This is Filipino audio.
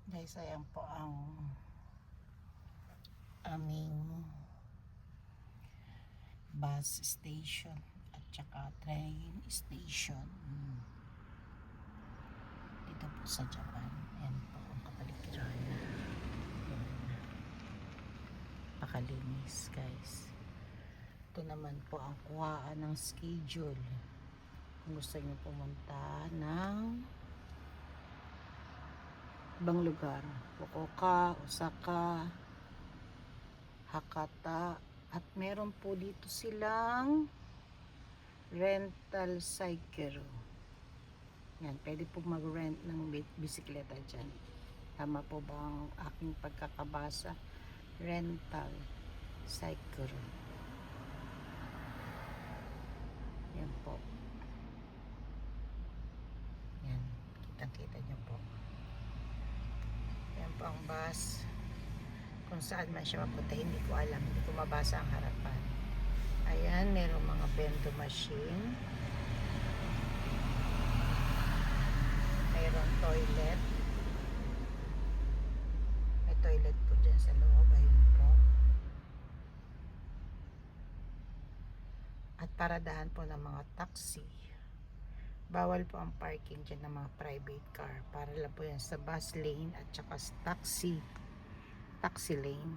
Guys, ayan po ang aming bus station at saka train station dito po sa Japan. Ayan po ang kapaligiran. Pakalinis, guys. Ito naman po ang kuhaan ng schedule kung gusto nyo pumunta ng ibang lugar, Fukuoka, Osaka, Hakata, at meron po dito silang rental cycle. Yan, pwede po mag-rent ng bisikleta dyan. Tama po ba ang aking pagkakabasa? Rental cycle. Yan po. Yan, kitang-kita nyo po. Yan po ang bus. Kung saan man siya mapunta, hindi ko alam. Hindi ko mabasa ang harapan. Ayan, merong mga bento machine. Mayroong toilet. May toilet po dyan sa loob. Ayun po. At paradahan po ng mga taxi. Bawal po ang parking dyan ng mga private car. Para lang po yan sa bus lane at saka taxi lane.